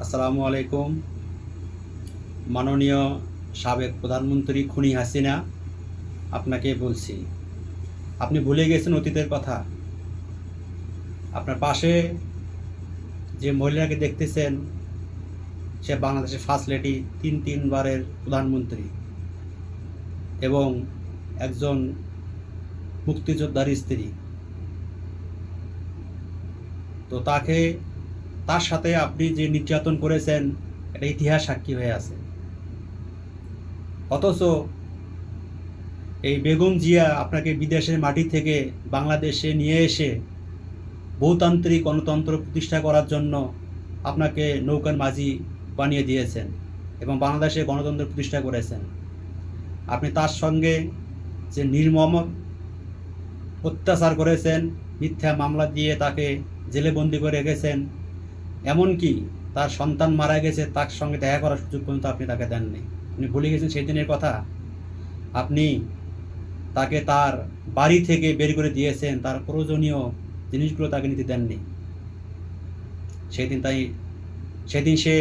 আসসালামু আলাইকুম। মাননীয় সাবেক প্রধানমন্ত্রী খুনি হাসিনা, আপনাকে বলছি, আপনি ভুলে গেছেন অতীতের কথা। আপনার পাশে যে মহিলাকে দেখতেছেন, সে বাংলাদেশের ফার্স্ট লেডি, তিনবারের প্রধানমন্ত্রী এবং একজন মুক্তিযোদ্ধার স্ত্রী। তো তার সাথে আপনি যে নির্যাতন করেছেন, এটা ইতিহাস সাক্ষী হয়ে আছে। অথচ এই বেগম জিয়া আপনাকে বিদেশের মাটি থেকে বাংলাদেশে নিয়ে এসে বহুতান্ত্রিক গণতন্ত্র প্রতিষ্ঠা করার জন্য আপনাকে নৌকার মাঝি বানিয়ে দিয়েছেন এবং বাংলাদেশে গণতন্ত্র প্রতিষ্ঠা করেছেন। আপনি তার সঙ্গে যে নির্মম অত্যাচার করেছেন, মিথ্যা মামলা দিয়ে তাকে জেলে বন্দি করে রেখেছেন, এমনকি তার সন্তান মারা গেছে, তার সঙ্গে দেখা করার সুযোগ পর্যন্ত আপনি তাকে দেননি। আপনি ভুলে গেছেন সেই দিনের কথা। আপনি তাকে তার বাড়ি থেকে বের করে দিয়েছেন, তার প্রয়োজনীয় জিনিসগুলো তাকে নিতে দেননি। সেদিন সে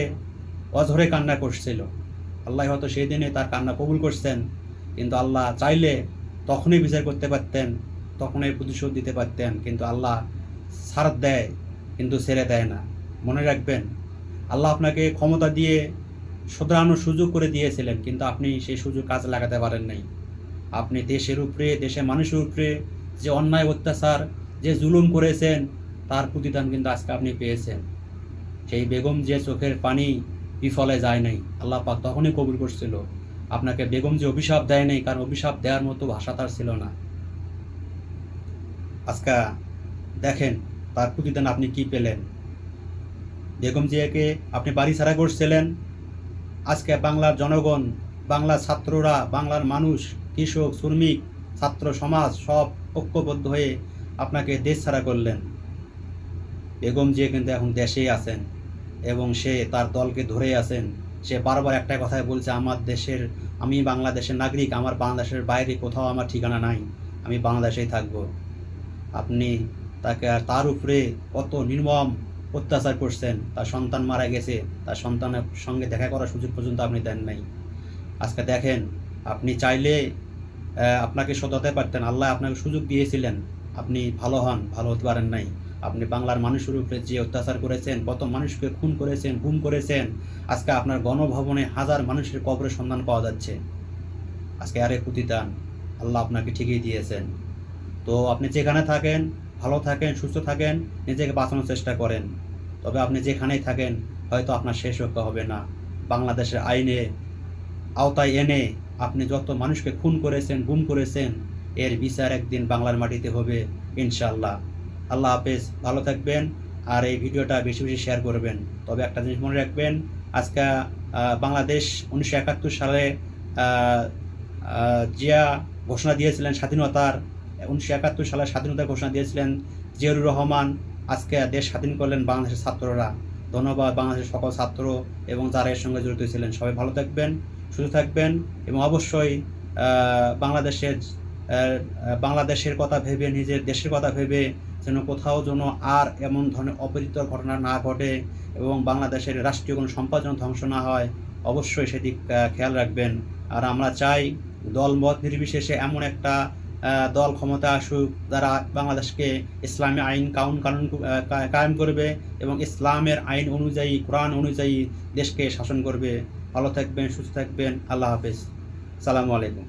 অঝরে কান্না করছিল। আল্লাহ হয়তো সেই দিনে তার কান্না কবুল করছেন, কিন্তু আল্লাহ চাইলে তখনই বিচার করতে পারতেন, তখনই প্রতিশোধ দিতে পারতেন, কিন্তু আল্লাহ ছাড় দেয় কিন্তু ছেড়ে দেয় না। মনে রাখবেন, আল্লাহ আপনাকে ক্ষমতা দিয়ে শোধরানোর সুযোগ করে দিয়েছিলেন, কিন্তু আপনি সেই সুযোগ কাজে লাগাতে পারেন নাই। আপনি দেশের উপরে, দেশের মানুষের উপরে যে অন্যায় অত্যাচার, যে জুলুম করেছেন, তার প্রতিদান কিন্তু আজকে আপনি পেয়েছেন। সেই বেগম যে চোখের পানি বিফলে যায় নাই, আল্লাহ পাক তখনই কবুল করছিল। আপনাকে বেগম যে অভিশাপ দেয় নাই, কারণ অভিশাপ দেওয়ার মতো ভাষা তার ছিল না। আজকে দেখেন তার প্রতিদান আপনি কি পেলেন। বেগম জিয়াকে আপনি বাড়ি ছাড়া করছিলেন, আজকে বাংলার জনগণ, বাংলার ছাত্ররা, বাংলার মানুষ, কৃষক, শ্রমিক, ছাত্র সমাজ সব ঐক্যবদ্ধ হয়ে আপনাকে দেশ ছাড়া করলেন। বেগম জিয়া কিন্তু এখন দেশেই আছেন এবং সে তার দলকে ধরে আছেন। সে বারবার একটা কথাই বলছে, আমি বাংলাদেশের নাগরিক, আমার বাংলাদেশের বাইরে কোথাও আমার ঠিকানা নাই, আমি বাংলাদেশেই থাকব। আপনি তার উপরে কত নির্মম অত্যাচার করছেন। তার সন্তান মারা গেছে, তার সন্তানের সঙ্গে দেখা করার সুযোগ পর্যন্ত আপনি দেন নাই। আজকে দেখেন, আপনি চাইলে আপনাকে শোধরাতে পারতেন, আল্লাহ আপনাকে সুযোগ দিয়েছিলেন, আপনি ভালো হন, ভালো হতে পারেন নাই। আপনি বাংলার মানুষের উপরে যে অত্যাচার করেছেন, কত মানুষকে খুন করেছেন, গুম করেছেন। আজকে আপনার গণভবনে হাজার মানুষের কবরের সন্ধান পাওয়া যাচ্ছে। আজকে আরে প্রতিদান আল্লাহ আপনাকে ঠিকই দিয়েছেন। তো আপনি যেখানে থাকেন, ভালো থাকেন, সুস্থ থাকেন, নিজেকে বাঁচানোর চেষ্টা করেন। তবে আপনি যেখানেই থাকেন, হয়তো আপনার শেষ রক্ষা হবে না। বাংলাদেশের আইনে আওতায় এনে আপনি যত মানুষকে খুন করেছেন, গুম করেছেন, এর বিচার একদিন বাংলার মাটিতে হবে ইনশাআল্লাহ। আল্লাহ হাফেজ, ভালো থাকবেন। আর এই ভিডিওটা বেশি বেশি শেয়ার করবেন। তবে একটা জিনিস মনে রাখবেন, আজকে বাংলাদেশ 1971 সালে জিয়া ঘোষণা দিয়েছিলেন স্বাধীনতার, 1971 সালে স্বাধীনতার ঘোষণা দিয়েছিলেন জিয়াউর রহমান। আজকে দেশ স্বাধীন করলেন বাংলাদেশের ছাত্ররা। ধন্যবাদ বাংলাদেশের সকল ছাত্র এবং যারা এর সঙ্গে জড়িত ছিলেন। সবাই ভালো থাকবেন, সুস্থ থাকবেন এবং অবশ্যই বাংলাদেশের কথা ভেবে, নিজের দেশের কথা ভেবে যেন কোথাও যেন আর এমন ধরনের অপরিচিত ঘটনা না ঘটে এবং বাংলাদেশের রাষ্ট্রীয় কোনো সম্পদ যেন ধ্বংস না হয়, অবশ্যই সেদিক খেয়াল রাখবেন। আর আমরা চাই দলমত নির্বিশেষে এমন একটা দল ক্ষমতা আসুক যারা বাংলাদেশকে ইসলামী আইন কানুন কায়েম করবে এবং ইসলামের আইন অনুযায়ী, কোরআন অনুযায়ী দেশকে শাসন করবে। ভালো থাকবেন, সুস্থ থাকবেন। আল্লাহ হাফেজ, সালামু আলাইকুম।